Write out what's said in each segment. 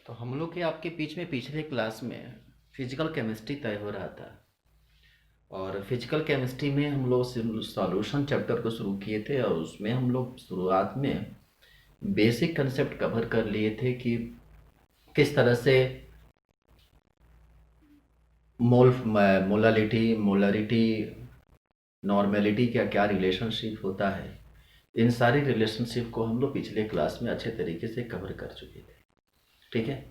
तो हम लोग के आपके बीच में पिछले क्लास में फिजिकल केमिस्ट्री तय हो रहा था। और फिजिकल केमिस्ट्री में हम लोग सॉल्यूशन चैप्टर को शुरू किए थे और उसमें हम लोग शुरुआत में बेसिक कंसेप्ट कवर कर लिए थे कि किस तरह से मोलरिटी नॉर्मेलिटी का क्या रिलेशनशिप होता है। इन सारी रिलेशनशिप को हम लोग पिछले क्लास में अच्छे तरीके से कवर कर चुके थे। ठीक है,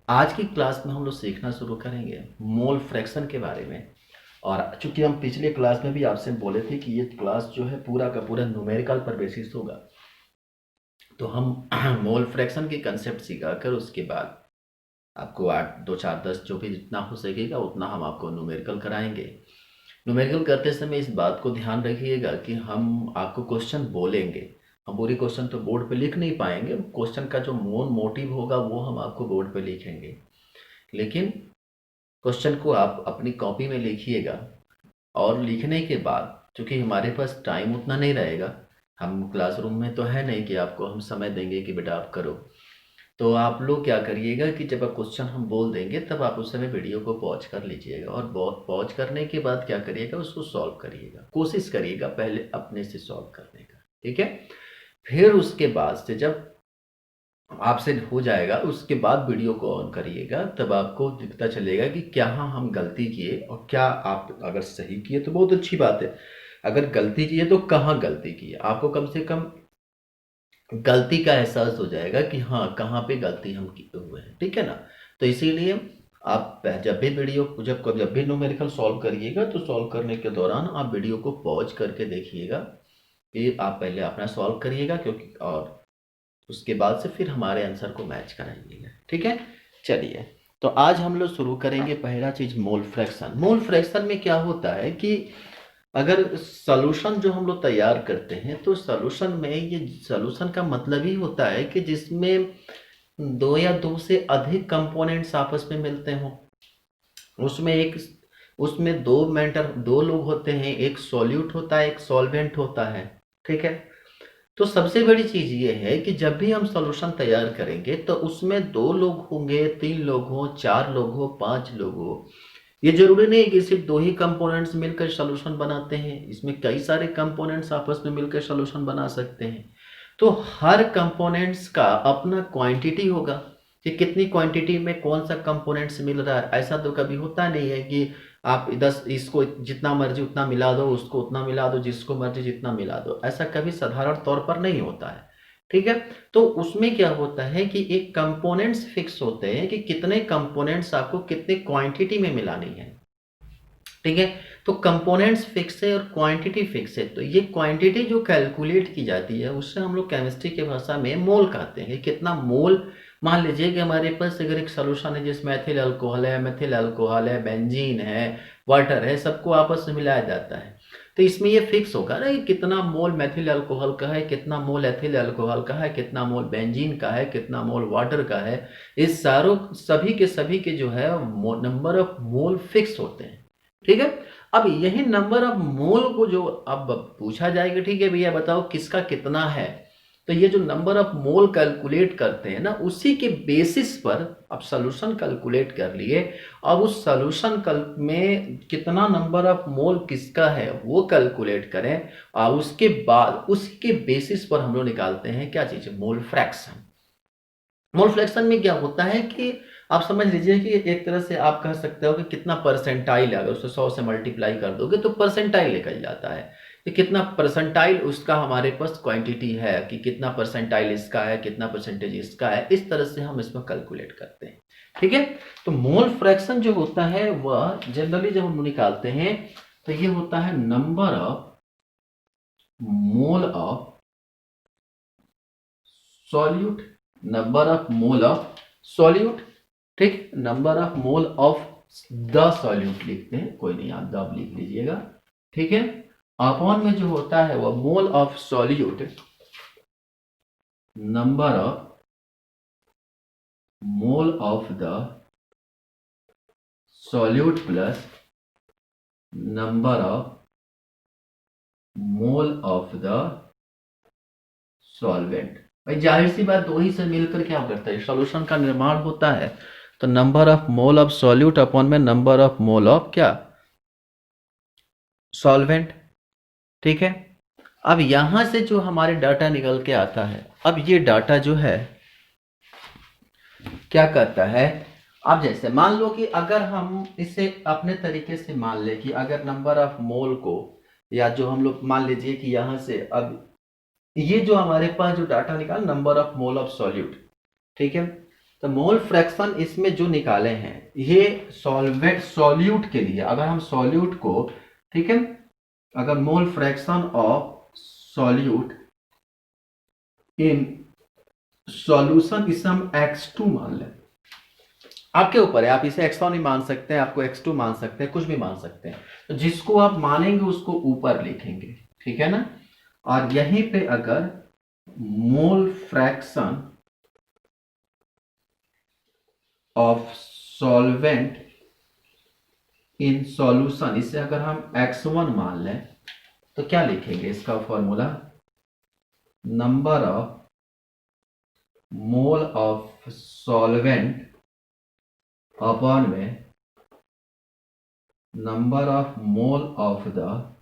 आज की क्लास में हम लोग सीखना शुरू करेंगे मोल फ्रैक्शन के बारे में। और चूंकि हम पिछले क्लास में भी आपसे बोले थे कि ये क्लास जो है पूरा का पूरा न्यूमेरिकल पर बेसिस होगा, तो हम मोल फ्रैक्शन की कंसेप्ट सीखा कर उसके बाद आपको 8 2 4 10 जो भी जितना हो सकेगा उतना हम आपको न्यूमेरिकल कराएंगे। न्यूमेरिकल करते समय इस बात को ध्यान रखिएगा कि हम आपको क्वेश्चन बोलेंगे, हम पूरी क्वेश्चन तो बोर्ड पे लिख नहीं पाएंगे। क्वेश्चन का जो मेन मोटिव होगा वो हम आपको बोर्ड पे लिखेंगे, लेकिन क्वेश्चन को आप अपनी कॉपी में लिखिएगा। और लिखने के बाद चूंकि हमारे पास टाइम उतना नहीं रहेगा, हम क्लासरूम में तो है नहीं कि आपको हम समय देंगे कि बेटा आप करो। तो आप लोग क्या करिएगा कि जब आप क्वेश्चन हम बोल देंगे तब आप उस समय वीडियो को पॉज कर लीजिएगा और पॉज करने के बाद क्या करिएगा, उसको सॉल्व करिएगा, कोशिश करिएगा पहले अपने से सॉल्व करने का। ठीक है, फिर उसके बाद से जब आपसे हो जाएगा उसके बाद वीडियो को ऑन करिएगा, तब आपको दिखता चलेगा कि क्या हम गलती किए और क्या आप अगर सही किए तो बहुत अच्छी बात है, अगर गलती किए तो कहाँ गलती किए, आपको कम से कम गलती का एहसास हो जाएगा कि हाँ कहाँ पे गलती हम किए हुए हैं। ठीक है ना। तो इसीलिए आप जब भी वीडियो जब भी न्यूमेरिकल सॉल्व करिएगा तो सॉल्व करने के दौरान आप वीडियो को पॉज करके देखिएगा कि आप पहले अपना सॉल्व करिएगा, क्योंकि और उसके बाद से फिर हमारे आंसर को मैच कराइएगा। ठीक है, चलिए तो आज हम लोग शुरू करेंगे पहला चीज मोल फ्रैक्शन। मोल फ्रैक्शन में क्या होता है कि अगर सॉल्यूशन जो हम लोग तैयार करते हैं तो सॉल्यूशन में ये सॉल्यूशन का मतलब ही होता है कि जिसमें दो या दो से अधिक कंपोनेंट्स आपस में मिलते हों। उसमें एक उसमें दो लोग होते हैं, एक सॉल्यूट होता है एक सॉल्वेंट होता है। ठीक है, तो सबसे बड़ी चीज ये है कि जब भी हम सॉल्यूशन तैयार करेंगे तो उसमें 2 लोग होंगे, 3 लोग हो, 4 लोग हो, 5 लोग हो। ये जरूरी नहीं है कि सिर्फ 2 ही कंपोनेंट्स मिलकर सॉल्यूशन बनाते हैं, इसमें कई सारे कंपोनेंट्स आपस में मिलकर सॉल्यूशन बना सकते हैं। तो हर कंपोनेंट्स का अपना क्वांटिटी होगा कि कितनी क्वांटिटी में कौन सा कंपोनेंट्स मिल रहा है। ऐसा तो कभी होता नहीं है कि आप 10 इसको जितना मर्जी उतना मिला दो, उसको उतना मिला दो, जिसको मर्जी जितना मिला दो, ऐसा कभी साधारण तौर पर नहीं होता है। ठीक है, तो उसमें क्या होता है कि एक कंपोनेंट्स फिक्स होते हैं कि कितने कंपोनेंट्स आपको कितने क्वांटिटी में मिलानी है। ठीक है, तो कंपोनेंट्स फिक्स है और क्वांटिटी फिक्स है, तो ये क्वांटिटी जो कैलकुलेट की जाती है उससे हम लोग केमिस्ट्री की भाषा में मोल कहते हैं। कितना मोल, मान लीजिए कि हमारे पास अगर एक सोल्यूशन है जिसमें एथिल अल्कोहल है, बेंजीन है, वाटर है, सबको आपस में मिलाया जाता है। तो इसमें ये फिक्स होगा ना कि कितना मोल मेथिल अल्कोहल का है, कितना मोल एथिल अल्कोहल का है, कितना मोल बेंजीन का है, कितना मोल वाटर का है। इस सारों सभी के जो है नंबर ऑफ मोल फिक्स होते हैं। ठीक है, अब यही नंबर ऑफ मोल को जो अब पूछा जाएगा, ठीक है भैया बताओ किसका कितना है, तो ये जो नंबर ऑफ मोल कैलकुलेट करते हैं ना, उसी के बेसिस पर अब सॉल्यूशन कैलकुलेट कर लिए। अब उस सॉल्यूशन कल में कितना नंबर ऑफ मोल किसका है वो कैलकुलेट करें, और उसके बाद उसी के बेसिस पर हम लोग निकालते हैं क्या चीज, मोल फ्रैक्शन। मोल फ्रैक्शन में क्या होता है कि आप समझ लीजिए कि एक तरह से आप कह सकते हो कि कितना परसेंटाइल है, अगर उसको 100 से मल्टीप्लाई कर दोगे तो परसेंटाइल निकल जाता है कि कितना परसेंटाइल उसका हमारे पास क्वांटिटी है, कि कितना परसेंटाइल इसका है, कितना परसेंटेज इसका है। इस तरह से हम इसमें कैलकुलेट करते हैं। ठीक है, तो मोल फ्रैक्शन जो होता है वह जनरली जब हम निकालते हैं तो ये होता है number of mole of solute, number of mole of solute. ठीक, number of mole of the solute लिखते हैं, कोई नहीं आप द लिख लीजिएगा। ठीक है, अपॉन में जो होता है वह मोल of solute, number of mole of the solute plus number of mole of the solvent. भाई जाहिर सी बात, दो ही से मिलकर क्या करता है, सॉल्यूशन का निर्माण होता है। तो number of mole of solute upon में नंबर ऑफ मोल ऑफ क्या, सॉल्वेंट। ठीक है। अब यहां से जो हमारे डाटा निकल के आता है, अब ये डाटा जो है क्या करता है, अब जैसे मान लो कि अगर हम इसे अपने तरीके से मान ले कि अगर नंबर ऑफ मोल को, या जो हम लोग मान लीजिए कि यहां से अब ये जो हमारे पास जो डाटा निकाल number of mole of solute, ठीक है, तो मोल फ्रैक्शन इसमें जो निकाले हैं ये सॉल्वेंट सॉल्यूट के लिए, अगर हम सॉल्यूट को, ठीक है, अगर मोल fraction of solute in solution इसे हम x2 मान लें, आपके ऊपर है, आप इसे x1 ही मान सकते हैं, आपको x2 मान सकते हैं, कुछ भी मान सकते हैं, तो जिसको आप मानेंगे उसको ऊपर लिखेंगे, ठीक है ना। और यहीं पे अगर मोल fraction of solvent in solution, इसे अगर हम x1 मान लें तो क्या लिखेंगे इसका formula, number of mole of solvent upon में number of mole of the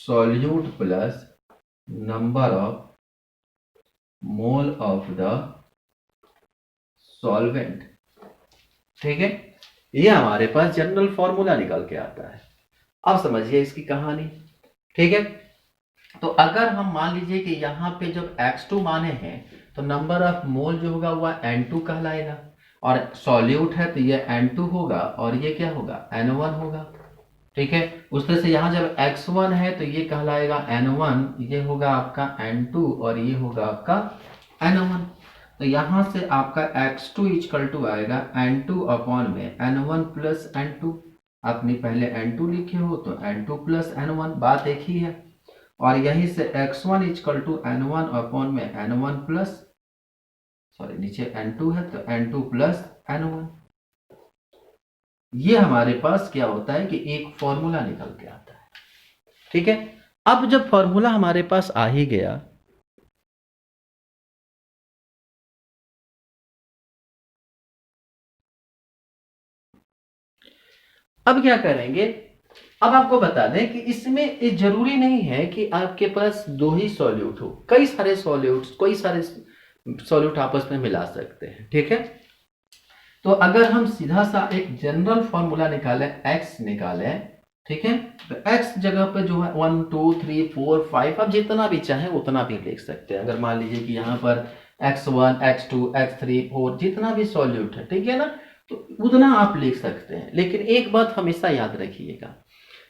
solute plus number of mole of the solvent. ठीक है, ये हमारे पास जनरल फॉर्मूला निकल के आता है। अब समझिए इसकी कहानी। ठीक है, तो अगर हम मान लीजिए कि यहाँ पे जब x2 माने हैं तो नंबर ऑफ मोल जो होगा वह n2 कहलाएगा, और सॉल्यूट है तो ये n2 होगा और ये क्या होगा, n1 होगा। ठीक है, उस तरह से यहाँ जब x1 है तो ये कहलाएगा n1, ये होगा आपका n2 और ये होगा आपका n1। तो यहाँ से आपका x2 इक्वल टू आएगा n2 अपॉन में n1 प्लस n2। आपने पहले n2 लिखे हो तो n2 प्लस n1, बात एक ही है। और यहीं से x1 equal to n1 upon में n1 प्लस, सॉरी नीचे n2 है तो n2 प्लस n1। ये हमारे पास क्या होता है कि एक फॉर्मूला निकल के आता है। ठीक है, अब जब फॉर्मूला हमारे पास आ ही गया, अब क्या करेंगे, अब आपको बता दें कि इसमें जरूरी नहीं है कि आपके पास दो ही सॉल्यूट हो, कई सारे सॉल्यूट आपस में मिला सकते हैं। ठीक है, तो अगर हम सीधा सा एक जनरल फॉर्मूला निकालें, x निकालें, ठीक है, तो x जगह पे जो है 1 2 3 4 5, आप जितना भी चाहें उतना भी लिख सकते हैं। अगर मान लीजिए कि यहाँ पर x1 x2 x3 4 जितना भी सॉल्यूट है, ठीक है ना, तो उतना आप लिख सकते हैं। लेकिन एक बात हमेशा याद रखिएगा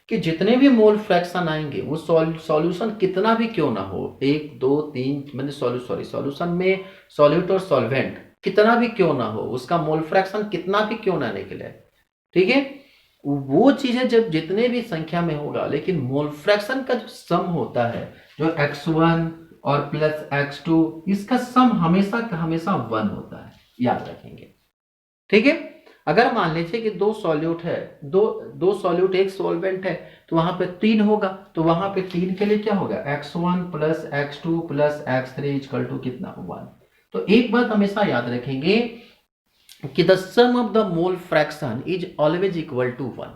कि जितने भी मोल फ्रैक्शन आएंगे वो सॉल्यूशन कितना भी क्यों ना हो, 1 2 3, मैंने सॉल्यूशन में सॉल्यूट और सॉल्वेंट कितना भी क्यों ना हो, उसका मोल फ्रैक्शन कितना भी क्यों ना निकले, ठीक है, वो चीजें जब जितने भी संख्या में होगा, लेकिन मोल फ्रैक्शन का जो सम होता है, जो x1 और प्लस x2, इसका सम हमेशा का हमेशा 1 होता है, याद रखेंगे। ठीक है, अगर मान लीजिए कि दो सॉल्यूट है, दो सॉल्यूट एक सॉल्वेंट है, तो वहां पे 3 होगा, तो वहां पे 3 के लिए क्या होगा, x1 plus x2 plus x3 equal to कितना, 1। तो एक बात हमेशा याद रखेंगे कि the sum of the mole fraction is always equal to 1।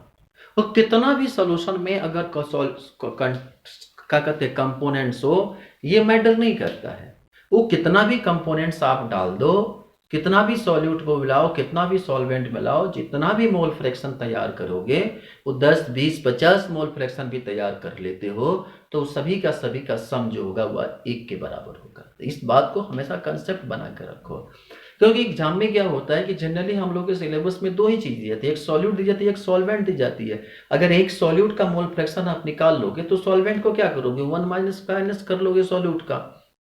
और कितना भी सॉल्यूशन में अगर क्या कहते हैं कंपोनेंट्स हो, ये मैटर नहीं करता है, वो कितना भी कंपोनेंट्स आप डाल दो, कितना भी सॉल्यूट को मिलाओ, कितना भी सॉल्वेंट मिलाओ, जितना भी मोल फ्रैक्शन तैयार करोगे, वो 10 20 50 मोल फ्रैक्शन भी तैयार कर लेते हो, तो सभी का सम जो होगा वह 1 के बराबर होगा। तो इस बात को हमेशा कंसेप्ट बना कर रखो, क्योंकि एग्जाम में क्या होता है कि जनरली हम लोग के सिलेबस में दो ही चीज दी जाती है, एक सॉल्यूट दी जाती है, एक सॉल्वेंट दी जाती है। अगर एक सॉल्यूट का मोल फ्रैक्शन आप निकाल लोगे तो सॉल्वेंट को क्या करोगे, 1 माइनस कर लोगे, सॉल्यूट का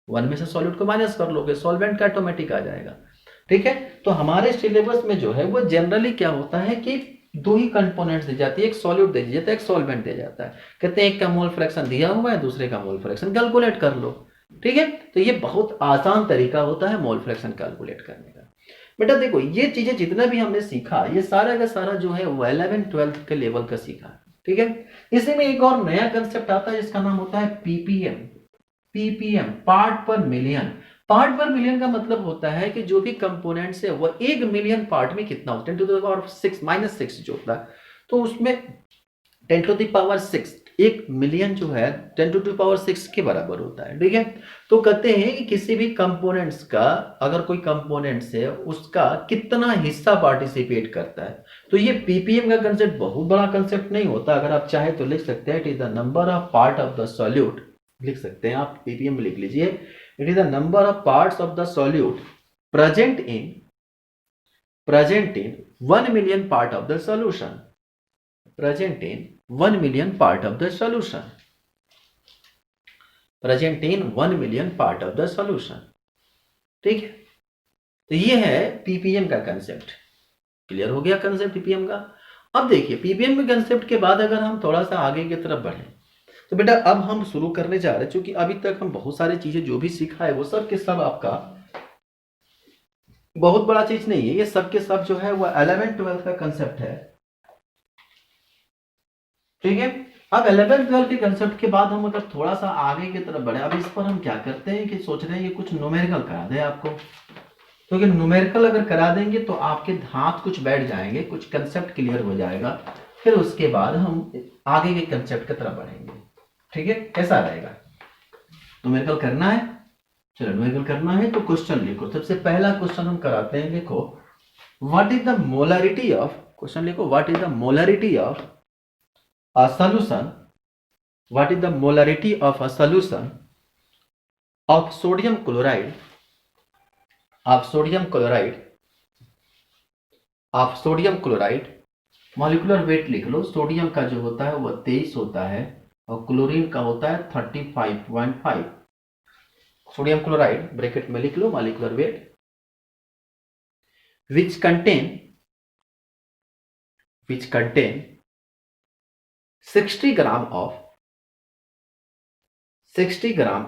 1 में से सॉल्यूट को माइनस कर लोगे, सॉल्वेंट का ऑटोमेटिक आ जाएगा। ठीक है, तो हमारे सिलेबस में जो है वो जनरली क्या होता है कि दो ही कंपोनेंट्स दी जाती है, एक सॉल्यूट दे दिया जाता है, एक सॉल्वेंट दिया जाता है। कहते हैं एक का मोल फ्रैक्शन दिया हुआ है, दूसरे का मोल फ्रैक्शन कैलकुलेट कर लो। ठीक है, तो ये बहुत आसान तरीका होता है मोल फ्रैक्शन कैलकुलेट करने का। बेटा देखो, ये चीजें जितना भी हमने सीखा, ये सारा का सारा जो है वो 11th-12th के लेवल का सीखा। ठीक है, इसी में एक और नया कंसेप्ट आता है जिसका नाम होता है पीपीएम। ppm, पार्ट पर मिलियन। पार्ट पर मिलियन का मतलब होता है कि जो भी कंपोनेंट्स है वो 1 मिलियन पार्ट में कितना होता है, 10⁻6 -6 जो होता है, तो उसमें 10⁻6, 1 मिलियन जो है 10⁻6 के बराबर होता है। ठीक है, तो कहते हैं कि किसी भी कंपोनेंट्स का, अगर कोई कंपोनेंट्स है उसका कितना हिस्सा पार्टिसिपेट करता है, तो ये पीपीएम का कंसेप्ट बहुत बड़ा कंसेप्ट नहीं होता। अगर आप चाहे तो लिख सकते हैं it is the number of part of the solute, लिख सकते हैं आप, पीपीएम में लिख लीजिए, it is the number of parts of the solute present in 1 million part of the solution, present in 1 million part of the solution, present in 1 million part of the solution। ठीक है, तो ये है ppm का concept. Clear हो गया concept ppm का। अब देखिए पीपीएम के कंसेप्ट के बाद अगर हम थोड़ा सा आगे की तरफ बढ़े, तो बेटा अब हम शुरू करने जा रहे हैं, क्योंकि अभी तक हम बहुत सारी चीजें जो भी सीखा है वो सब के सब आपका बहुत बड़ा चीज नहीं है, ये सब के सब जो है वो 11th-12th का कंसेप्ट है। ठीक है, अब 11th-12th के कंसेप्ट के बाद हम अगर थोड़ा सा आगे की तरफ बढ़े, अब इस पर हम क्या करते हैं कि सोच रहे हैं ये कुछ न्यूमेरिकल करा दें आपको, क्योंकि न्यूमेरिकल अगर करा देंगे तो आपके हाथ कुछ बैठ जाएंगे, कुछ कंसेप्ट क्लियर हो जाएगा, फिर उसके बाद हम आगे के कंसेप्ट की तरफ बढ़ेंगे। ठीक है, कैसा रहेगा? न्यूमेरिकल करना है, चलो न्यूमेरिकल करना है तो क्वेश्चन लिखो। सबसे पहला क्वेश्चन हम कराते हैं, देखो what is the molarity of, question लिखो what is the molarity of a solution, what is the molarity of a solution of sodium chloride, molecular weight लिख लो। सोडियम का जो होता है वो 23 होता है और क्लोरीन का होता है 35.5। सोडियम क्लोराइड ब्रैकेट में लिख low molecular weight, which contain 60 gram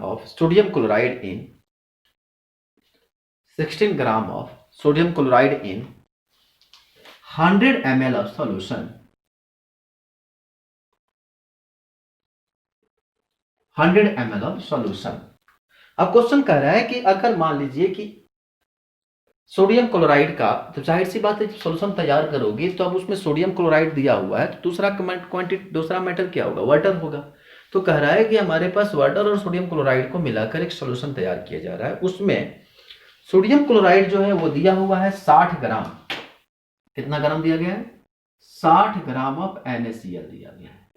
of sodium chloride in 16 gram of sodium chloride in 100 ml of solution, 100 ml of solution। अब क्वेश्चन कह रहा है कि अगर मान लीजिए कि सोडियम क्लोराइड का, तो जाहिर सी बात है जब सोल्यूशन तैयार करोगे तो अब उसमें सोडियम क्लोराइड दिया हुआ है, तो दूसरा मेटल क्या होगा? वाटर होगा। तो कह रहा है कि हमारे पास वाटर और सोडियम क्लोराइड को मिलाकर एक सोल्यूशन तैयार किया जा रहा है, उसमें सोडियम क्लोराइड जो है वो दिया हुआ है 60 ग्राम। कितना ग्राम दिया गया है? 60 ग्राम ऑफ NaCl दिया गया है।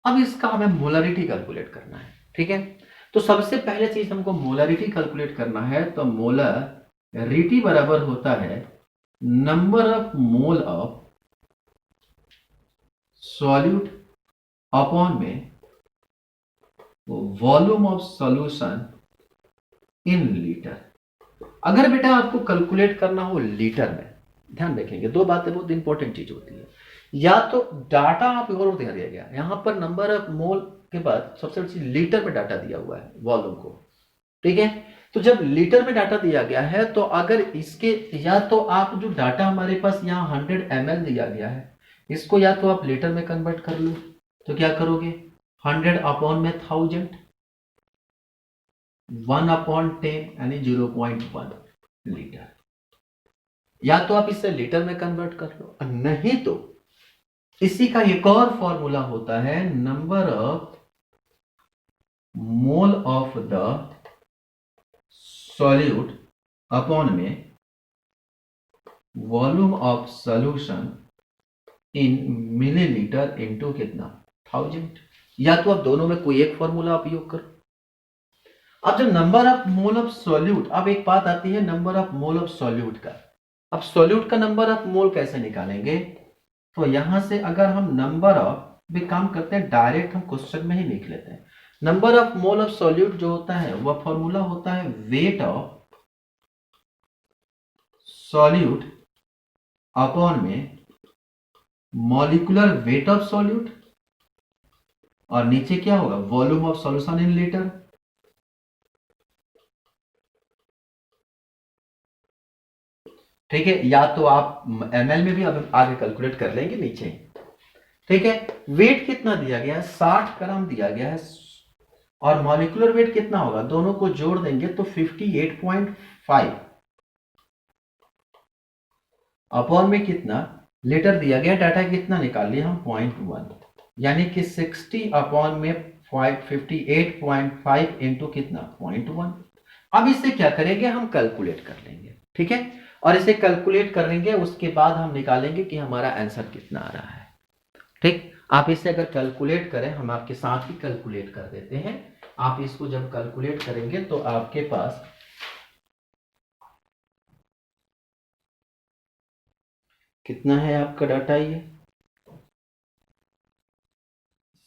अब इसका हमें मोलरिटी कैलकुलेट करना है। ठीक है, तो सबसे पहले चीज हमको मोलरिटी कैलकुलेट करना है, तो मोलरिटी बराबर होता है number of mole of solute upon में volume of solution in litre. अगर बेटा आपको कैलकुलेट करना हो लीटर में, ध्यान रखेंगे दो बातें बहुत इंपॉर्टेंट चीज होती है, या तो डाटा आप और दिया गया, यहां पर नंबर ऑफ मोल के बाद सबसे बड़ी चीज लीटर में डाटा दिया हुआ है वॉल्यूम को। ठीक है, तो जब लीटर में डाटा दिया गया है तो अगर इसके, या तो आप जो डाटा हमारे पास यहाँ 100 ml दिया गया है, इसको या तो आप लीटर में कन्वर्ट कर लो, तो क्या करोगे 100 अपॉन में 1000, 1/10 यानी 0.1 लीटर, या तो आप इसे लीटर में कन्वर्ट कर लो, नहीं तो इसी का एक और फॉर्मूला होता है number of mole of the solute upon में volume of solution in millilitre into कितना 1000, या तो आप दोनों में कोई एक फॉर्मूला उपयोग करो। अब जब number of mole of solute, अब एक बात आती है number of mole of solute का। अब सॉल्यूट का नंबर ऑफ मोल कैसे निकालेंगे? तो यहां से अगर हम नंबर ऑफ भी काम करते हैं, डायरेक्ट हम क्वेश्चन में ही लिख लेते हैं। Number of mole of solute जो होता है वह फॉर्मूला होता है वेट ऑफ सॉल्यूट अपॉन में मॉलिक्यूलर वेट ऑफ सॉल्यूट, और नीचे क्या होगा volume of solution in litre. ठीक है, या तो आप ml में भी आगे कैलकुलेट कर लेंगे नीचे। ठीक है, वेट कितना दिया गया है 60 ग्राम दिया गया है और मॉलिक्यूलर वेट कितना होगा, दोनों को जोड़ देंगे तो 58.5 अपॉन में कितना लीटर दिया गया, डाटा कितना निकाल लिया हम 0.1, यानी कि 60 अपॉन में 58.5 इंटू कितना 0.1। अब इससे क्या करेंगे, हम कैलकुलेट कर लेंगे, ठीक है, और इसे कैलकुलेट कर लेंगे, उसके बाद हम निकालेंगे कि हमारा आंसर कितना आ रहा है। ठीक, आप इसे अगर कैलकुलेट करें, हम आपके साथ ही कैलकुलेट कर देते हैं। आप इसको जब कैलकुलेट करेंगे तो आपके पास कितना है आपका डाटा, ये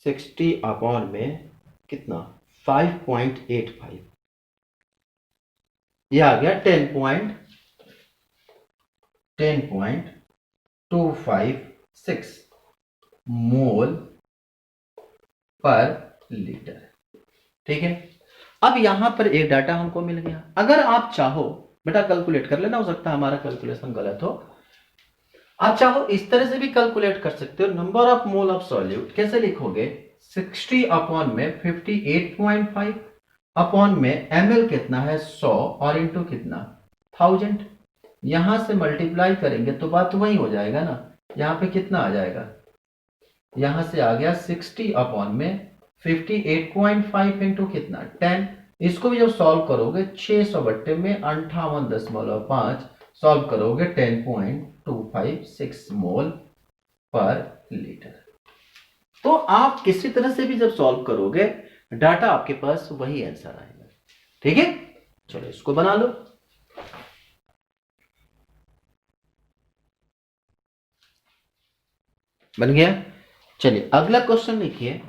60 अपॉन में कितना 5.85, ये आ गया 10.256 मोल पर लीटर। ठीक है, अब यहां पर एक डाटा हमको मिल गया। अगर आप चाहो बेटा कैलकुलेट कर लेना, हो सकता है हमारा कैलकुलेशन गलत हो, आप चाहो इस तरह से भी कैलकुलेट कर सकते हो। Number of mole of solute कैसे लिखोगे, 60 अपॉन में 58.5 अपॉन में ml कितना है 100 और इंटू कितना 1000, यहां से मल्टीप्लाई करेंगे तो बात वही हो जाएगा ना। यहां पे कितना आ जाएगा, यहां से आ गया 60 अपॉन में 58.5 इंटू कितना 10। इसको भी जब सॉल्व करोगे 600 बट्टे में 58.5 सॉल्व करोगे 10.256 मोल पर लीटर। तो आप किसी तरह से भी जब सॉल्व करोगे डाटा आपके पास वही आंसर आएगा। ठीक है, चलो इसको बना लो। बन गया। चलिए अगला क्वेश्चन लिखिए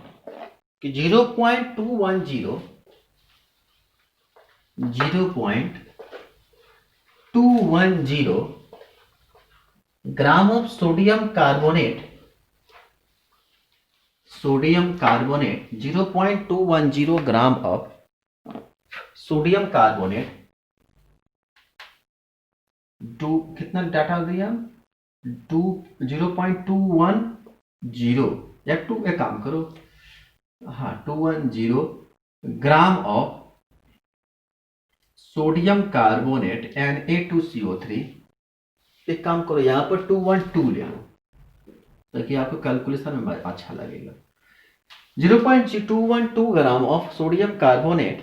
कि 0.210 gram of sodium carbonate 0.210 gram of sodium carbonate, कितना डाटा दिया 0.210 या 2, एक काम करो, हाँ 210 gram of sodium carbonate Na2CO3। एक काम करो यहां पर 212 ले लो ताकि आपको कैलकुलेशन में अच्छा लगेगा। 0.212 gram of sodium carbonate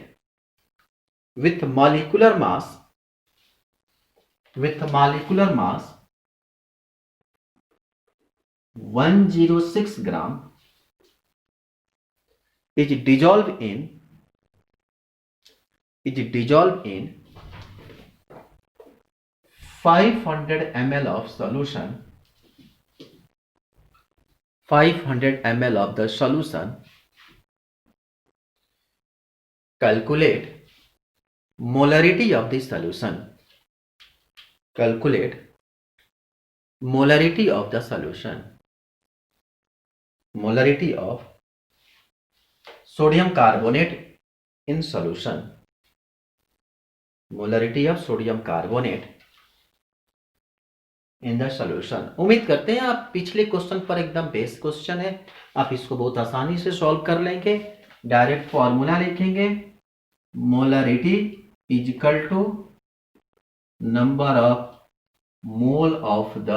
with molecular mass 106 gram is dissolved in 500 ml of solution, 500 ml of the solution. Calculate molarity of the solution. Calculate molarity of the solution. Molarity of sodium carbonate in solution. Molarity of sodium carbonate in the solution. उम्मीद करते हैं आप पिछले question पर एकदम base question है, आप इसको बहुत आसानी से सॉल्व कर लेंगे। डायरेक्ट फॉर्मूला लिखेंगे, molarity is equal to number of mole of the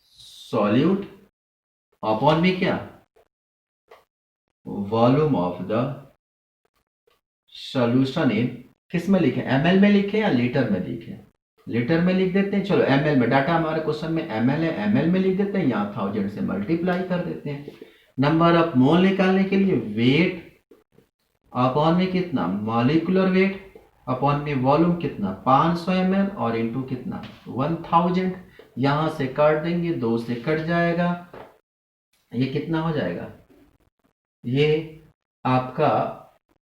solute upon में क्या volume of the solution in, किस में लिखें, ml में लिखें या लीटर में लिखें, लीटर में लिख देते हैं। चलो ml में, डाटा हमारे क्वेश्चन में ml है, ml में लिख देते हैं, यहाँ 1000 से मल्टीप्लाई कर देते हैं। नंबर ऑफ मोल निकालने के लिए वेट अपॉन में कितना मॉलिक्यूलर वेट अपॉन में वॉल्यूम कितना 500 ml और इंटू कितना 1000, यहां से काट देंगे, 2 से कट जाएगा, ये कितना हो जाएगा, ये आपका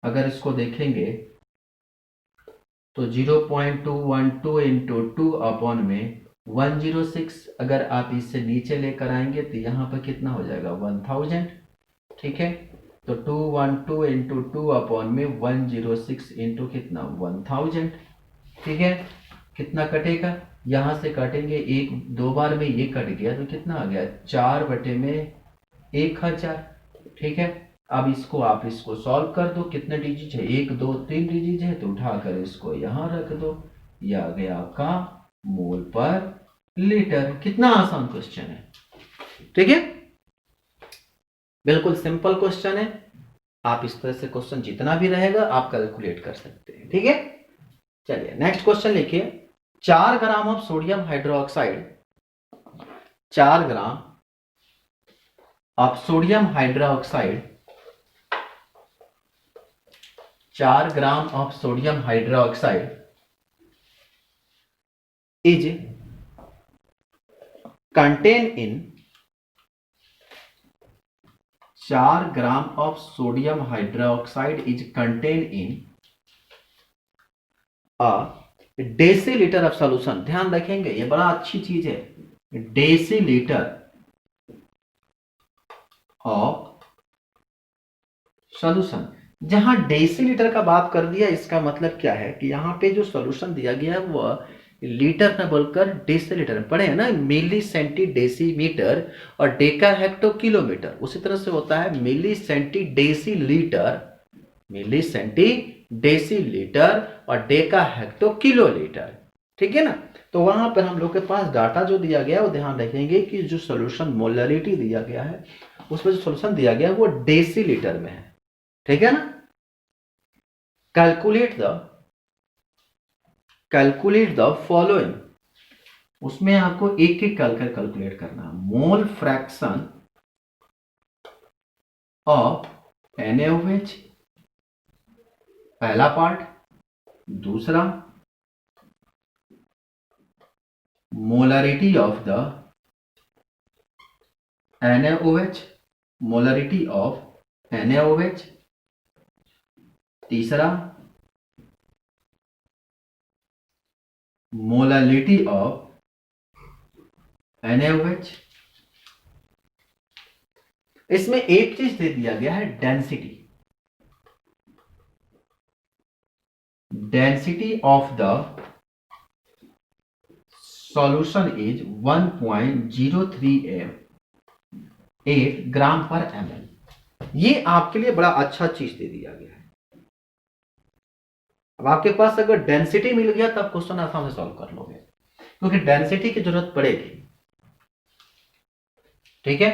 अगर इसको देखेंगे तो 0.212 इंटू 2 अपॉन में 106, अगर आप इससे नीचे लेकर आएंगे तो यहाँ पर कितना हो जाएगा 1000। ठीक है, तो 212 इंटू 2 अपॉन में 106 इंटू कितना 1000। ठीक है, कितना कटेगा, यहाँ से काटेंगे, एक दो बार में ये कट गया तो कितना आ गया 4 बटे में 1000। ठीक है, अब इसको सॉल्व कर दो, कितने डिजिट है, 1 2 3 डिजिट है, तो उठाकर इसको यहां रख दो, यह आ गया आपका मोल पर लीटर। कितना आसान क्वेश्चन है, ठीक है, बिल्कुल सिंपल क्वेश्चन है। आप इस तरह से क्वेश्चन जितना भी रहेगा आप कैलकुलेट कर सकते हैं, ठीक है। चलिए नेक्स्ट क्वेश्चन लिखिए। 4 gram of sodium hydroxide, 4 gram of sodium hydroxide, 4 gram of sodium hydroxide is contained in 4 gram of sodium hydroxide is contained in a decilitre of solution. ध्यान रखेंगे ये बड़ा अच्छी चीज है, डेसीलीटर ऑफ सॉल्यूशन। जहां decilitre का बात कर दिया, इसका मतलब क्या है कि यहां पे जो सॉल्यूशन दिया गया है वह लीटर में बोलकर डेसीलीटर में पढ़े हैं ना, मिली सेंटी डेसीमीटर और डेका हेक्टो किलोमीटर। उसी तरह से होता है मिली सेंटी डेसीलीटर, मिली सेंटी डेसीलीटर और डेका हेक्टो किलोलीटर, ठीक है ना। तो वहां पर हम लोग के पास डाटा जो दिया गया है वो ध्यान रखेंगे कि जो सॉल्यूशन मोलरिटी दिया गया है उसमें जो सॉल्यूशन दिया गया है वो डेसीलीटर में है, ठीक है ना। कैलकुलेट द फॉलोइंग, उसमें आपको एक एक कैलकुलेट करना है। मोल फ्रैक्शन ऑफ NaOH, पहला पार्ट। दूसरा, molarity of the NaOH, molarity of NaOH। तीसरा, मोलालिटी ऑफ NaOH। इसमें एक चीज दे दिया गया है, density, density of the solution is 1.038 ग्राम पर ml। ये आपके लिए बड़ा अच्छा चीज दे दिया गया है। अब आपके पास अगर डेंसिटी मिल गया तब क्वेश्चन आसानी से सॉल्व कर लोगे, क्योंकि डेंसिटी की जरूरत पड़ेगी, ठीक है।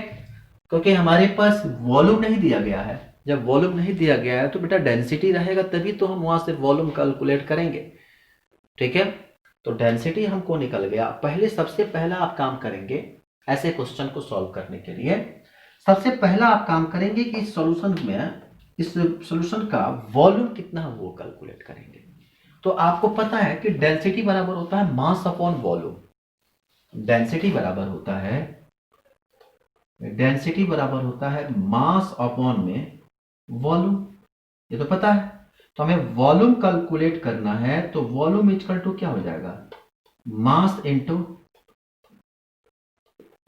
क्योंकि हमारे पास वॉल्यूम नहीं दिया गया है, जब वॉल्यूम नहीं दिया गया है तो बेटा डेंसिटी रहेगा, तभी तो हम वहां से वॉल्यूम कैलकुलेट करेंगे, ठीक है। तो डेंसिटी हमको निकल गया। पहले सबसे पहला आप काम करेंगे ऐसे क्वेश्चन को सॉल्व करने के लिए, सबसे पहला आप काम करेंगे कि इस सॉल्यूशन में, इस सॉल्यूशन का वॉल्यूम कितना है वो कैलकुलेट करेंगे। तो आपको पता है कि डेंसिटी बराबर होता है मास अपॉन वॉल्यूम। डेंसिटी बराबर होता है मास अपॉन में वॉल्यूम, ये तो पता है। तो हमें वॉल्यूम कैलकुलेट करना है, तो वॉल्यूम इक्वल टू क्या हो जाएगा, मास इनटू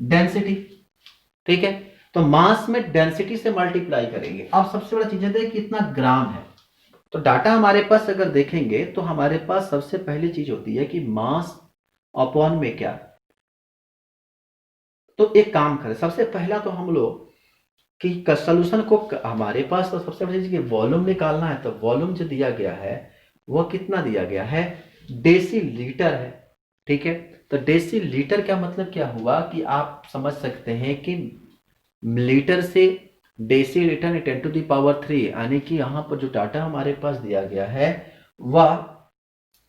डेंसिटी, ठीक है। तो मास में डेंसिटी से मल्टीप्लाई करेंगे। अब सबसे बड़ा चीज है कि इतना ग्राम है, तो डाटा हमारे पास अगर देखेंगे तो हमारे पास सबसे पहली चीज होती है कि मास अपॉन में क्या। तो एक काम करें, सबसे पहला तो हम लोग कि सॉल्यूशन को, हमारे पास तो सबसे पहले चीज वॉल्यूम निकालना है। तो वॉल्यूम जो दिया गया है वो कितना दिया गया है, डेसीलीटर है, ठीक है। तो डेसीलीटर का मतलब क्या हुआ कि आप समझ सकते हैं कि लीटर से डेसीलीटर 10⁻³ यानी कि यहाँ पर जो डाटा हमारे पास दिया गया है वह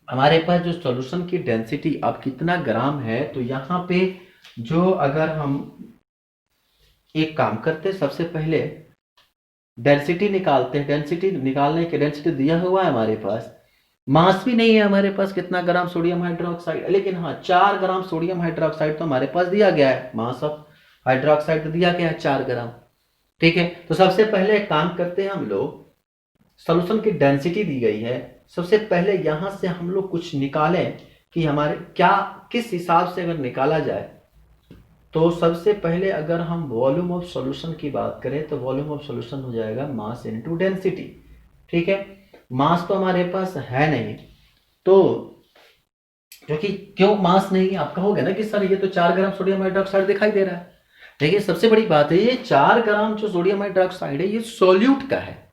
हमारे पास जो सॉल्यूशन की डेंसिटी अब कितना ग्राम है। तो यहाँ पे जो अगर हम एक काम करते हैं, सबसे पहले डेंसिटी निकालते हैं। डेंसिटी निकालने के, डेंसिटी दिया हुआ है हमारे पास, मास भी नहीं है हमारे पास कितना ग्राम सोडियम हाइड्रोक्साइड, लेकिन हाँ 4 ग्राम सोडियम हाइड्रोक्साइड तो हमारे पास दिया गया है, मास ऑफ हाइड्रोक्साइड तो दिया गया है 4 ग्राम, ठीक है। तो सबसे पहले एक काम करते हैं हम लोग, सॉल्यूशन की डेंसिटी दी गई है, सबसे पहले यहां से हम लोग कुछ निकालें कि हमारे क्या, किस हिसाब से अगर निकाला जाए। तो सबसे पहले अगर हम वॉल्यूम ऑफ सॉल्यूशन की बात करें तो वॉल्यूम ऑफ सॉल्यूशन हो जाएगा मास इनटू डेंसिटी, ठीक है। मास तो हमारे पास है नहीं, तो क्योंकि क्यों मास नहीं, आप कहोगे ना कि सर ये तो 4 ग्राम सोडियम हाइड्रोक्साइड दिखाई दे रहा है, देखिए सबसे बड़ी बात है, ये 4 ग्राम जो सोडियम हाइड्रोक्साइड है ये सॉल्यूट का है,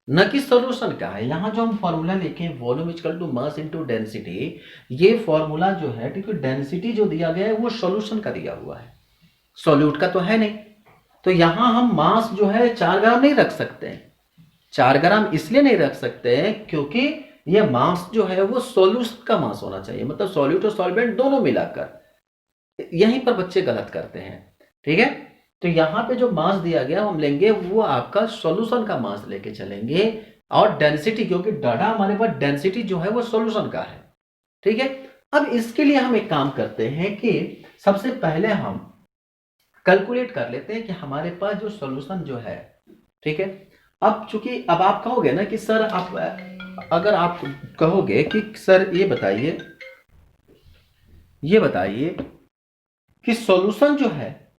न कि सॉल्यूशन का है। यहाँ जो हम फॉर्मूला लिखे volume equal to mass into density, ये फॉर्मूला जो है, क्योंकि डेंसिटी जो दिया गया है वो सॉल्यूशन का दिया हुआ है, सॉल्यूट का तो है नहीं। तो यहाँ हम मास जो है 4 ग्राम नहीं रख सकते हैं। 4 ग्राम इसलिए नहीं रख सकते हैं क्योंकि ये मास जो है वो सॉल्यूशन का मास होना चाहिए, मतलब सॉल्यूट और सॉल्वेंट दोनों मिलाकर। यहीं पर बच्चे गलत करते हैं, ठीक है। तो यहाँ पे जो मास दिया गया हम लेंगे वो आपका सॉल्यूशन का मास लेके चलेंगे, और डेंसिटी, क्योंकि डाटा हमारे पास डेंसिटी जो है वो सॉल्यूशन का है, ठीक है। अब इसके लिए हम एक काम करते हैं कि सबसे पहले हम कैलकुलेट कर लेते हैं कि हमारे पास जो सॉल्यूशन जो है, ठीक है। अब चूंकि अब आप कहोगे ना कि सर आप, अगर आप कहोगे कि सर ये बताइए कि सॉल्यूशन जो है,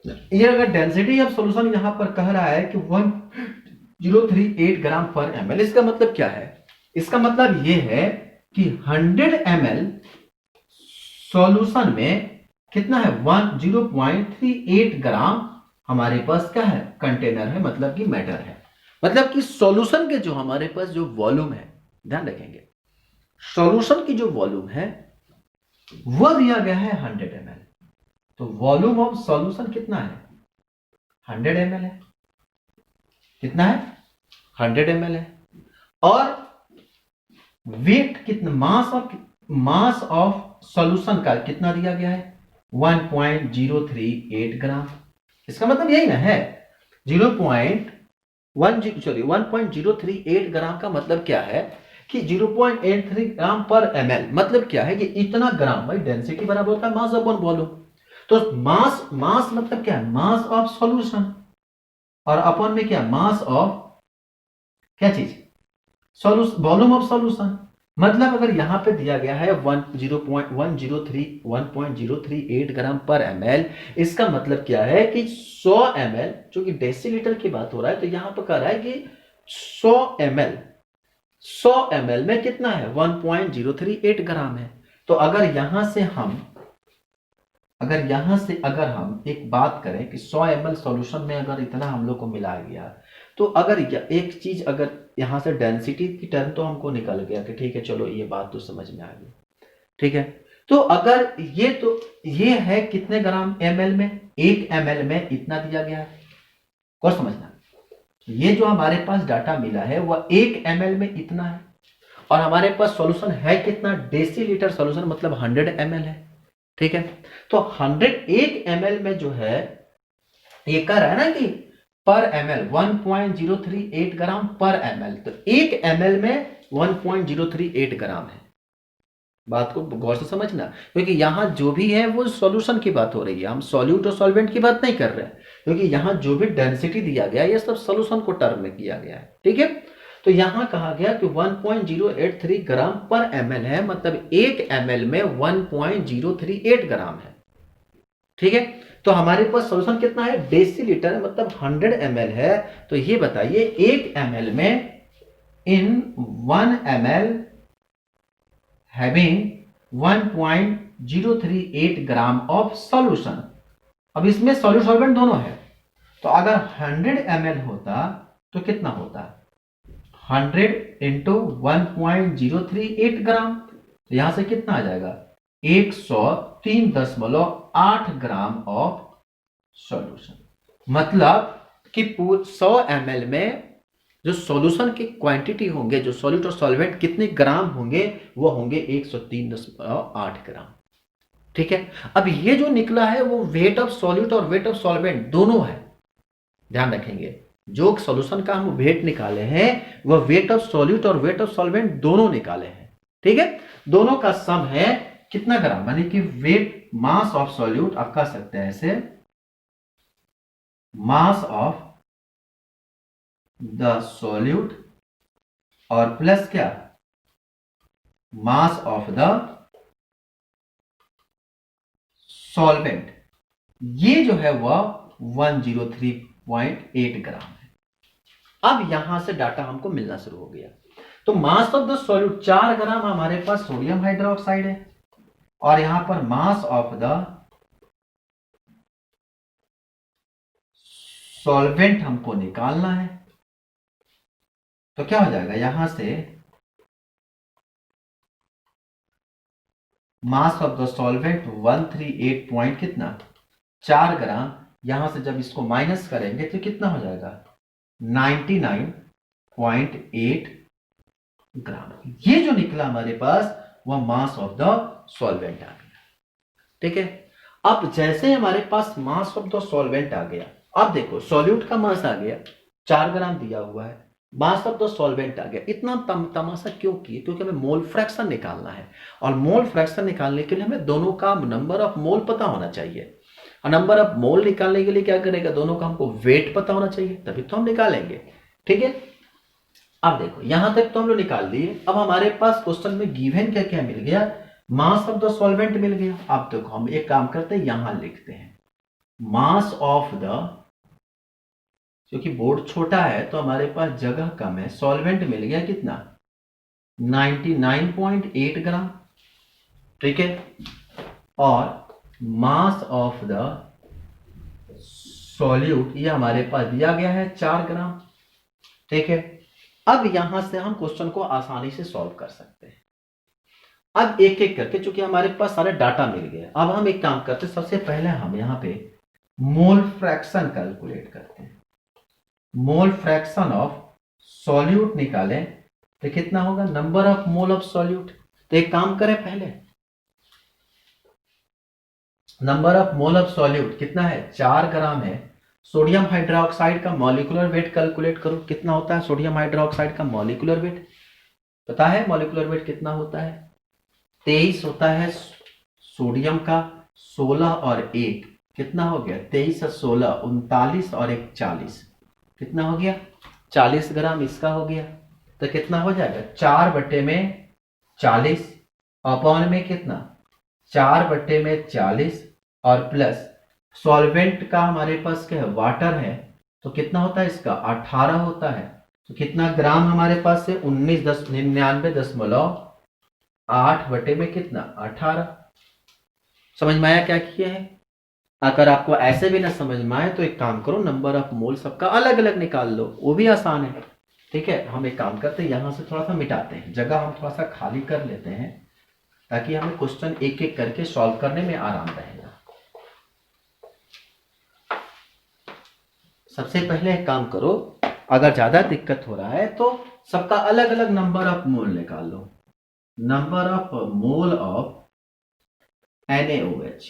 ये अगर डेंसिटी ऑफ सॉल्यूशन यहां पर कह रहा है कि 1038 ग्राम पर ml, इसका मतलब क्या है? इसका मतलब ये है कि 100 ml सॉल्यूशन में कितना है, 0.38 ग्राम हमारे पास क्या है, कंटेनर है, मतलब कि मैटर है। मतलब कि सॉल्यूशन के जो हमारे पास जो वॉल्यूम है, ध्यान रखेंगे, सॉल्यूशन की जो वॉल्यूम है वह दिया गया है 100 ml। तो वॉल्यूम ऑफ सॉल्यूशन कितना है, 100 ml है। कितना है, 100 ml है। और वेट कितना, मास ऑफ सॉल्यूशन का कितना दिया गया है, 1.038 ग्राम। इसका मतलब यही ना है, 1.038 ग्राम का मतलब क्या है कि 0.83 ग्राम पर ml, मतलब क्या है कि इतना ग्राम, भाई डेंसिटी बराबर होता है मास अपॉन वॉल्यूम। तो मास मतलब क्या है, मास ऑफ सॉल्यूशन, और अपॉन में क्या, मास ऑफ क्या चीज, सॉल्यूशन, वॉल्यूम ऑफ सॉल्यूशन। मतलब अगर यहां पे दिया गया है 1.038 ग्राम पर ml, इसका मतलब क्या है कि 100 ml, जो कि डेसीलीटर की बात हो रहा है, तो यहां पर कह रहा है कि 100 ml में कितना है, 1.038 ग्राम है। तो अगर यहां से अगर हम एक बात करें कि 100 ml सॉल्यूशन में अगर इतना हम लोग को मिला गया, तो अगर एक चीज, अगर यहां से डेंसिटी की टर्म तो हमको निकल गया कि ठीक है चलो ये बात तो समझ में आ गई, ठीक है। तो अगर ये है कितने ग्राम ml में, 1 ml में इतना दिया गया है, और समझना ये जो हमारे पास डाटा मिला है वह 1 ml में इतना है, और हमारे पास सॉल्यूशन है कितना, डेसीलीटर सॉल्यूशन, मतलब 100 ml है, ठीक है। तो 101 ml में जो है, ये कह रहा है ना कि पर ml 1.038 ग्राम पर ml, तो 1 ml में 1.038 ग्राम है। बात को गौर से समझना, क्योंकि यहां जो भी है वो सॉल्यूशन की बात हो रही है, हम सॉल्यूट और सॉल्वेंट की बात नहीं कर रहे हैं, क्योंकि यहां जो भी डेंसिटी दिया गया है ये सब सॉल्यूशन को टर्म में किया गया है, ठीक है। तो यहां कहा गया कि 1.083 ग्राम पर ml है, मतलब 1 ml में 1.038 ग्राम है, ठीक है। तो हमारे पास सॉल्यूशन कितना है, डेसीलीटर है, मतलब 100 ml है। तो ये बताइए 1 ml में, इन 1 ml having 1.038 gram of solution. अब इसमें सॉल्यूट सॉल्वेंट दोनों है, तो अगर 100 ml होता तो कितना होता, 100 इंटू 1.038 ग्राम, तो यहां से कितना आ जाएगा, 103.8 ग्राम ऑफ सॉल्यूशन। मतलब कि 100 ml में जो सॉल्यूशन की क्वांटिटी होंगे, जो सॉल्यूट और सॉल्वेंट कितने ग्राम होंगे, वो होंगे 103.8 ग्राम, ठीक है। अब ये जो निकला है वो वेट ऑफ सॉल्यूट और वेट ऑफ सॉल्वेंट दोनों है, ध्यान रखेंगे। जो सॉल्यूशन का हम वेट निकाले हैं वह वेट ऑफ सॉल्यूट और वेट ऑफ सॉल्वेंट दोनों निकाले हैं, ठीक है। दोनों का सम है कितना ग्राम, यानी कि वेट, मास ऑफ सॉल्यूट, आप कह सकते हैं ऐसे, मास ऑफ द सॉल्यूट, और प्लस क्या, मास ऑफ द सॉल्वेंट। ये जो है वह 103.8 ग्राम है। अब यहां से डाटा हमको मिलना शुरू हो गया। तो मास ऑफ द सॉल्यूट 4 ग्राम हमारे पास सोडियम हाइड्रोक्साइड है, और यहां पर मास ऑफ द सॉल्वेंट हमको निकालना है। तो क्या हो जाएगा, यहां से mass of the solvent 138 point कितना 4 ग्राम। यहां से जब इसको माइनस करेंगे तो कितना हो जाएगा 99.8 ग्राम। ये जो निकला हमारे पास वह मास ऑफ द सॉल्वेंट आ गया। ठीक है, अब जैसे हमारे पास मास ऑफ द सॉल्वेंट आ गया, अब देखो सॉल्यूट का मास आ गया 4 ग्राम दिया हुआ है, मास ऑफ द सॉल्वेंट आ गया। इतना तमाशा क्यों किए, क्योंकि हमें मोल फ्रैक्शन निकालना है, और मोल फ्रैक्शन निकालने के लिए हमें दोनों का नंबर ऑफ मोल पता होना चाहिए। और नंबर ऑफ मोल निकालने के लिए क्या करेगा, दोनों का हमको वेट पता होना चाहिए, तभी तो हम निकालेंगे। ठीक है, अब देखो यहां तक तो हम लोग निकाल दिए। अब हमारे पास क्वेश्चन में गिवन क्या क्या मिल गया, मास ऑफ द सॉल्वेंट मिल गया। अब देखो हम एक काम करते हैं, यहां लिखते हैं मास ऑफ द, क्योंकि बोर्ड छोटा है तो हमारे पास जगह कम है, सॉल्वेंट मिल गया कितना 99.8 ग्राम। ठीक है, और मास ऑफ द सॉल्यूट ये हमारे पास दिया गया है 4 ग्राम। ठीक है, अब यहां से हम क्वेश्चन को आसानी से सॉल्व कर सकते हैं। अब एक एक करके, चूंकि हमारे पास सारे डाटा मिल गए, अब हम एक काम करते हैं, सबसे पहले हम यहां पे मोल फ्रैक्शन कैलकुलेट करते हैं। मोल फ्रैक्शन ऑफ सॉल्यूट निकालें तो कितना होगा, number of mole of solute. तो एक काम करें, पहले number of mole of solute कितना है 4 ग्राम है। सोडियम हाइड्रोक्साइड का मॉलिक्यूलर वेट कैलकुलेट करो, कितना होता है सोडियम हाइड्रोक्साइड का मॉलिक्यूलर वेट, पता है मॉलिक्यूलर वेट कितना होता है 23 होता है सोडियम का, 16 और 1 कितना हो गया 23 और 16 39 और 1 40, कितना हो गया 40 ग्राम इसका हो गया। तो कितना हो जाएगा 4/40 अपॉन में कितना 4/40 और प्लस सॉल्वेंट का हमारे पास क्या है वाटर है, तो कितना होता है इसका 18 होता है। तो कितना ग्राम हमारे पास है 99.8 बटे में कितना 18। समझ में आया क्या किया है। अगर आपको ऐसे भी ना समझ में आए तो एक काम करो, नंबर ऑफ मोल सबका अलग अलग निकाल लो, वो भी आसान है। ठीक है, हम एक काम करते हैं, यहां से थोड़ा सा मिटाते हैं, जगह हम थोड़ा सा खाली कर लेते हैं ताकि हमें क्वेश्चन एक एक करके सॉल्व करने में आराम रहेगा। सबसे पहले एक काम करो, अगर ज्यादा दिक्कत हो रहा है तो सबका अलग अलग नंबर ऑफ मोल निकाल लो। Number of mole of NaOH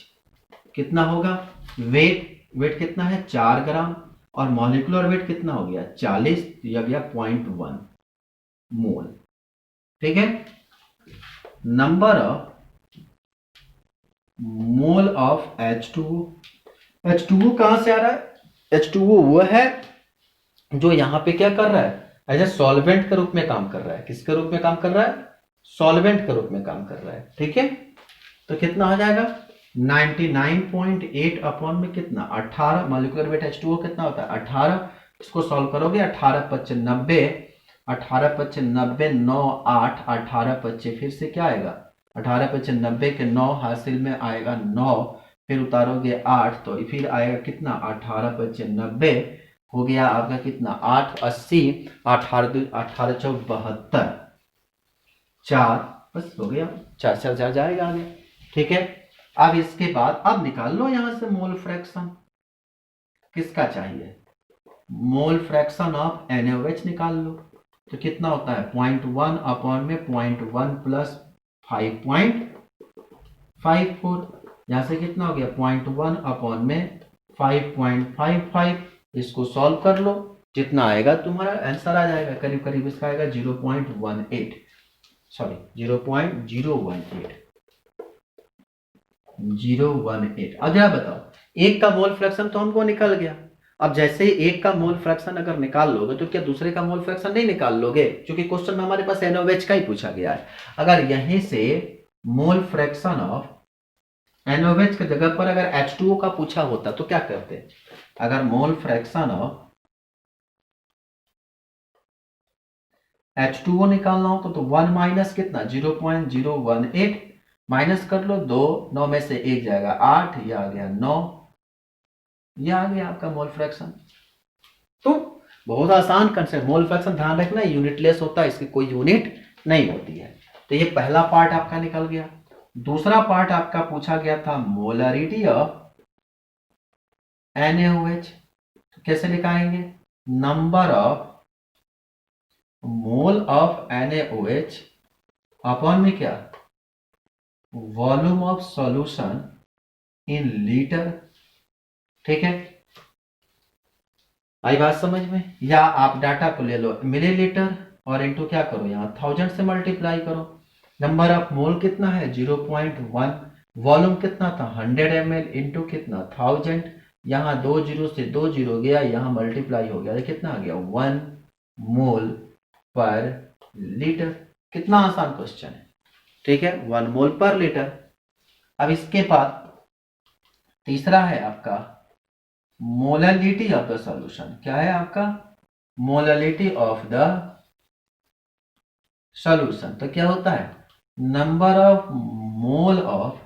कितना होगा, वेट कितना है 4 ग्राम, और मॉलिक्यूलर वेट कितना हो गया 40, दिया गया 0.1 मोल। ठीक है, number of mole of H2O, H2O कहां से आ रहा है, H2O वो है जो यहां पे क्या कर रहा है एज ए सॉल्वेंट के रूप में काम कर रहा है। किसके रूप में काम कर रहा है, सॉल्वेंट के रूप में काम कर रहा है। ठीक है, तो कितना हो जाएगा 99.8 अपॉन में कितना 18, मॉलिक्यूलर वेट H2O कितना होता है 18, इसको सॉल्व करोगे 18×5 18×5 9 8 18×5 फिर से क्या आएगा 18×5 के 9 हासिल में आएगा 9, फिर उतारोगे 8 तो फिर आएगा कितना 18×5 हो गया आपका कितना 880, 18×4 4, बस हो गया 4 4 4 जाएगा आगे। ठीक है, अब इसके बाद अब निकाल लो यहां से मोल फ्रैक्शन, किसका चाहिए मोल फ्रैक्शन ऑफ NaOH निकाल लो। तो कितना होता है 0.1 अपॉन में 0.1 प्लस 5.54, यहां से कितना हो गया 0.1 अपॉन में 5.55, इसको सॉल्व कर लो, जितना आएगा तुम्हारा आंसर आ जाएगा, करीब करीब इसका आएगा 0.18, सॉरी 0.018। अब जरा बताओ, एक का मोल फ्रैक्शन तो हमको निकल गया, अब जैसे ही एक का मोल फ्रैक्शन अगर निकाल लोगे तो क्या दूसरे का मोल फ्रैक्शन नहीं निकाल लोगे, क्योंकि क्वेश्चन में हमारे पास NaOH का ही पूछा गया है। अगर यहीं से मोल फ्रैक्शन ऑफ NaOH की जगह पर अगर H2O का पूछा होता तो क्या करते, अगर मोल फ्रैक्शन ऑफ H2O निकालना हो तो 1 माइनस कितना 0.018, माइनस कर लो 2, 9 में से 1 जाएगा 8, यह आ गया 9, यह आ गया आपका मोल फ्रैक्शन। बहुत आसान कंसेप्ट। मोल फ्रैक्शन ध्यान रखना यूनिटलेस होता है, इसकी कोई यूनिट नहीं होती है। तो ये पहला पार्ट आपका निकल गया। दूसरा पार्ट आपका पूछा गया था मोलरिटी ऑफ NaOH। तो कैसे लिखाएंगे? Number of mole of NaOH upon में क्या, volume of solution in litre. ठीक है, आई बात समझ में? या आप डाटा को ले लो मिलीलीटर और इनटू क्या करो, यहाँ 1000 से मल्टीप्लाई करो। नंबर ऑफ मोल कितना है 0.1, वॉल्यूम कितना था 100 ml इंटू कितना 1000, यहाँ 2 जीरो से 2 जीरो गया, यहाँ मल्टीप्लाई हो गया, कितना आ गया 1 मोल पर लीटर। कितना आसान क्वेश्चन है, ठीक है, 1 मोल पर लीटर। अब इसके बाद तीसरा है आपका मोलरिटी ऑफ द सॉल्यूशन। क्या है आपका? Molarity of the solution. तो क्या होता है, number of mole of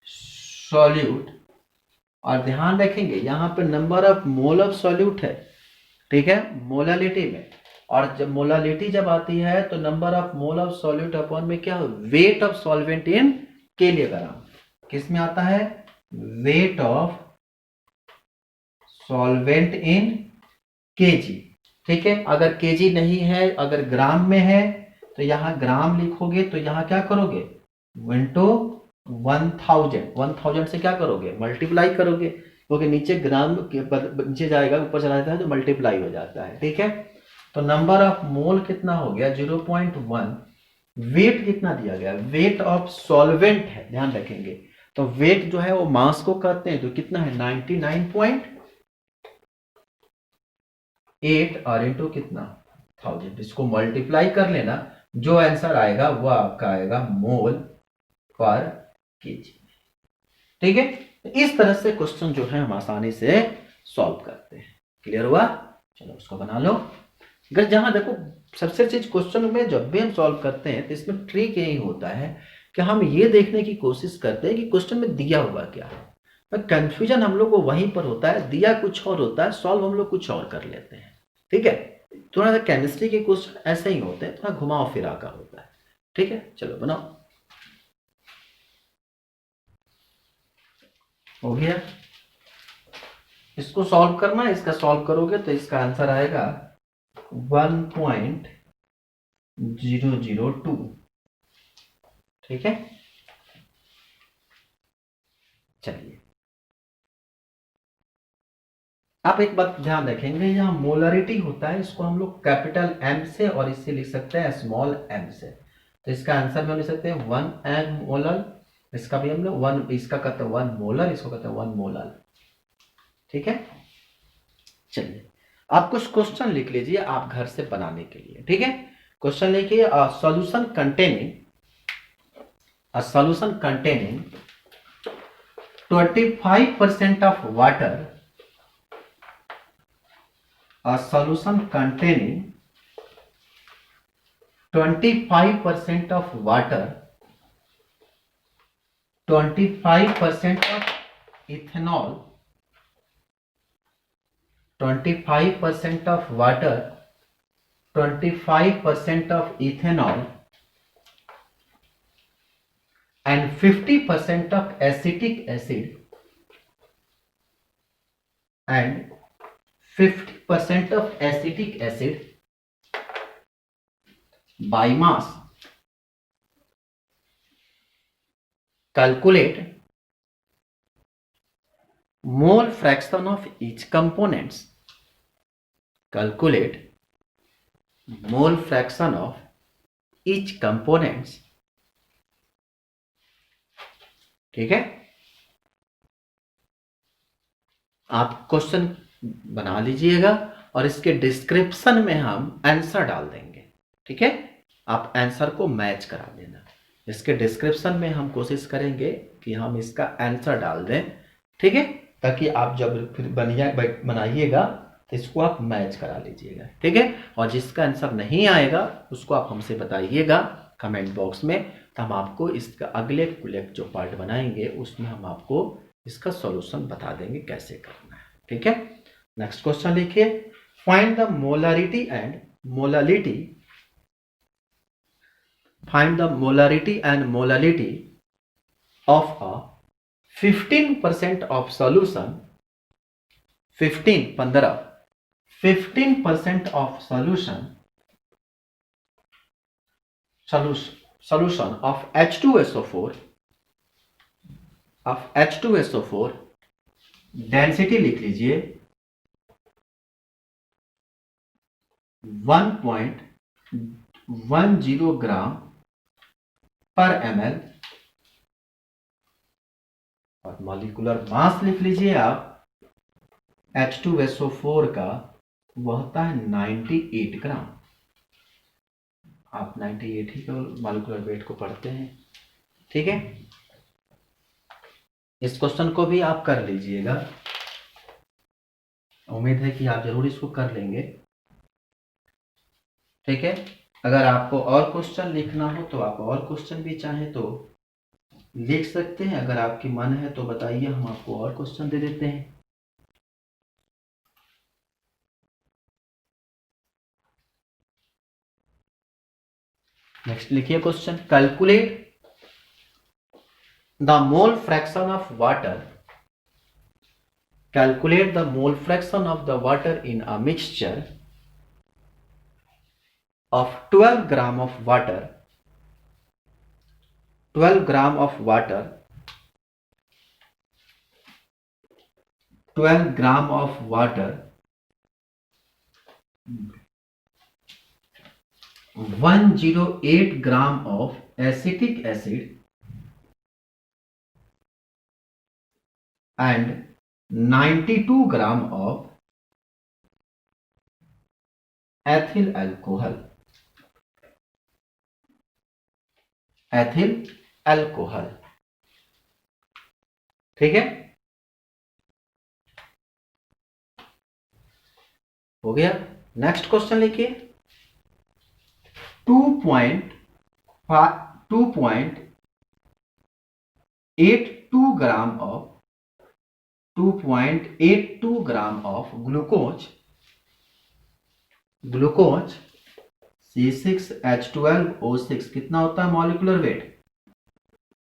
solute. और ध्यान रखेंगे यहाँ पे number of mole of solute है, ठीक है, मोलरिटी में। और जब मोलरिटी जब आती है तो number of mole of solute upon में क्या हो, weight of solvent in kilogram. किस में आता है? Weight of solvent in KG. ठीक है, अगर केजी नहीं है, अगर ग्राम में है तो यहाँ ग्राम लिखोगे, तो यहाँ क्या करोगे इंटू 1000 से क्या करोगे मल्टीप्लाई करोगे, क्योंकि नीचे ग्राम के नीचे जाएगा ऊपर चला जाता है तो मल्टीप्लाई हो जाता है। ठीक है, तो नंबर ऑफ मोल कितना हो गया 0.1। वेट कितना दिया गया, वेट ऑफ सॉल्वेंट है, ध्यान रखेंगे। तो वेट जो है वो मास को कहते हैं, तो कितना है 99.8 और इंटू कितना 1000, इसको मल्टीप्लाई कर लेना, जो आंसर आएगा वो आपका आएगा मोल पर केजी। ठीक है, इस तरह से क्वेश्चन जो है हम आसानी से सॉल्व करते हैं। क्लियर हुआ? चलो उसको बना लो। अगर जहां देखो सबसे चीज क्वेश्चन में जब भी हम सॉल्व करते हैं तो इसमें ट्रिक यही होता है कि हम ये देखने की कोशिश करते हैं कि क्वेश्चन में दिया हुआ क्या है। कंफ्यूजन हम लोग को वहीं पर होता है, दिया कुछ और होता है, सॉल्व हम लोग कुछ और कर लेते हैं। ठीक है, थोड़ा सा केमिस्ट्री के क्वेश्चन ऐसे ही होते हैं, थोड़ा घुमाव फिरा का होता है। ठीक है, चलो बनाओ। हो गया, इसको सॉल्व करना है। इसका सॉल्व करोगे तो इसका आंसर आएगा 1.002। ठीक है, चलिए आप एक बात ध्यान रखेंगे, यहाँ मोलरिटी होता है इसको हम लोग कैपिटल M से और इससे लिख सकते हैं स्मॉल m से। तो इसका आंसर में हम लिख सकते हैं 1 m मोलर, इसका भी हम लोग 1, इसका कहते हैं 1 मोलर, इसको कहते हैं 1 मोलर। ठीक है, चलिए आप कुछ क्वेश्चन लिख लीजिए आप घर से बनाने के लिए। ठीक है, क्वेश्चन लिखिए, solution containing 25% of water, a solution containing 25% of water, 25% of ethanol, 25% of water, 25% of ethanol and 50% of acetic acid and 50% of acetic acid by mass. Calculate mole fraction of each components. Calculate mole fraction of each components. ठीक है, आप question बना लीजिएगा और इसके description में हम answer डाल देंगे। ठीक है, आप आंसर को मैच करा देना। इसके डिस्क्रिप्शन में हम कोशिश करेंगे कि हम इसका आंसर डाल दें। ठीक है, ताकि आप जब फिर बनाइएगा तो इसको आप मैच करा लीजिएगा। ठीक है, और जिसका आंसर नहीं आएगा उसको आप हमसे बताइएगा कमेंट बॉक्स में, तो हम आपको इसका अगले जो पार्ट बनाएंगे उसमें हम आपको इसका सॉल्यूशन बता देंगे कैसे करना है। ठीक है, नेक्स्ट क्वेश्चन लिखिए, Find the molarity and molality. Find the molarity and molality of a 15% of solution. 15% of solution of H2SO4 density लिख लीजिए 1.10 ग्राम पर ml और मॉलिक्यूलर मास लिख लीजिए आप H2SO4 का, वह होता है 98 ग्राम। आप 98 ही मॉलिक्यूलर वेट को पढ़ते हैं, ठीक है। इस क्वेश्चन को भी आप कर लीजिएगा, उम्मीद है कि आप जरूर इसको कर लेंगे, ठीक है। अगर आपको और क्वेश्चन लिखना हो तो आप और क्वेश्चन भी चाहें तो लिख सकते हैं। अगर आपकी मन है तो बताइए, हम आपको और क्वेश्चन दे देते हैं। नेक्स्ट लिखिए question, calculate the mole fraction of water. Calculate the mole fraction of the water in a mixture of 12 gram of water. 12 gram of water. 12 gram of water. 108 gram of acetic acid and 92 gram of ethyl alcohol. ethyl alcohol, ठीक है, हो गया। Next question लिखिए, 2.82 gram of 2.82 gram of glucose C6H12O6 कितना होता है molecular weight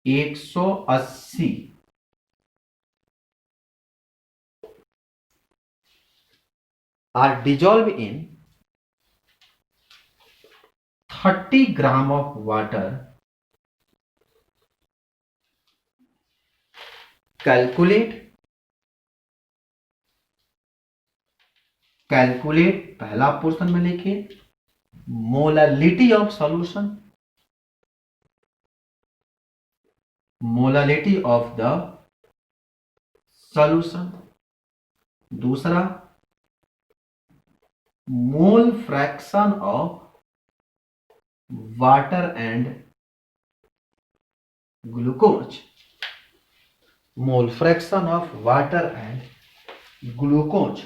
180 are dissolved in 30 gram of water. Calculate पहला portion में लिखिए molality of solution, molality of the solution. दूसरा mole fraction of water and glucose, mole fraction of water and glucose.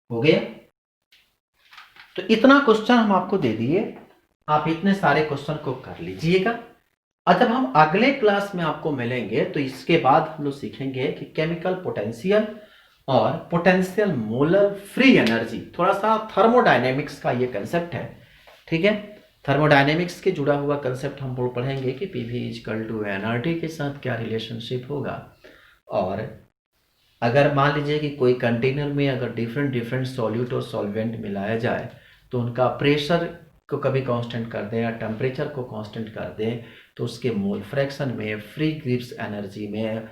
हो गया। तो इतना क्वेश्चन हम आपको दे दिए, आप इतने सारे क्वेश्चन को कर लीजिएगा। और जब हम अगले क्लास में आपको मिलेंगे तो इसके बाद हम लोग सीखेंगे कि केमिकल पोटेंशियल और पोटेंशियल मोलर फ्री एनर्जी, थोड़ा सा थर्मोडायनेमिक्स का ये कंसेप्ट है, ठीक है। थर्मोडायनेमिक्स के जुड़ा हुआ कंसेप्ट हम लोग पढ़ेंगे कि पीवी इक्वल टू एनआरटी के साथ क्या रिलेशनशिप होगा। और अगर मान लीजिए कि कोई कंटेनर में अगर डिफरेंट सॉल्यूट और सॉल्वेंट मिलाया जाए तो उनका प्रेशर को कभी कांस्टेंट कर दें या टेम्परेचर को कांस्टेंट कर दें तो उसके मोल फ्रैक्शन में, फ्री ग्रिप्स एनर्जी में,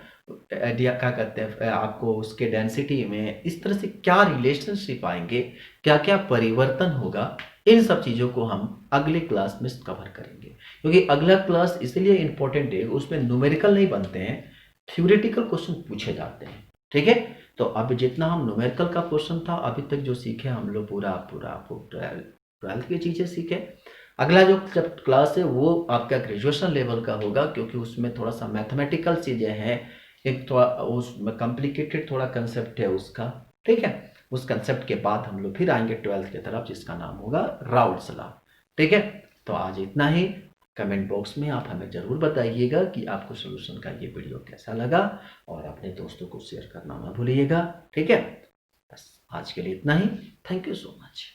क्या कहते हैं आपको उसके डेंसिटी में, इस तरह से क्या रिलेशनशिप आएंगे, क्या क्या परिवर्तन होगा, इन सब चीज़ों को हम अगले क्लास में कवर करेंगे। क्योंकि अगला क्लास इसलिए इम्पोर्टेंट है, उसमें न्यूमेरिकल नहीं बनते हैं, थ्योरेटिकल क्वेश्चन पूछे जाते हैं, ठीक है। तो अब जितना हम न्यूमेरिकल का क्वेश्चन था अभी तक जो सीखे हम लोग पूरा 12th की चीज़ें सीखे। अगला जो जब क्लास है वो आपका ग्रेजुएशन लेवल का होगा, क्योंकि उसमें थोड़ा सा मैथमेटिकल चीज़ें हैं, एक थोड़ा उसमें कॉम्प्लिकेटेड थोड़ा कंसेप्ट है उसका, ठीक है। उस कंसेप्ट के बाद हम लोग फिर आएंगे 12th की तरफ जिसका नाम होगा राउल्ट्स लॉ, ठीक है। तो आज इतना ही। कमेंट बॉक्स में आप हमें ज़रूर बताइएगा कि आपको सोल्यूशन का ये वीडियो कैसा लगा, और अपने दोस्तों को शेयर करना ना भूलिएगा। ठीक है, बस आज के लिए इतना ही। Thank you so much.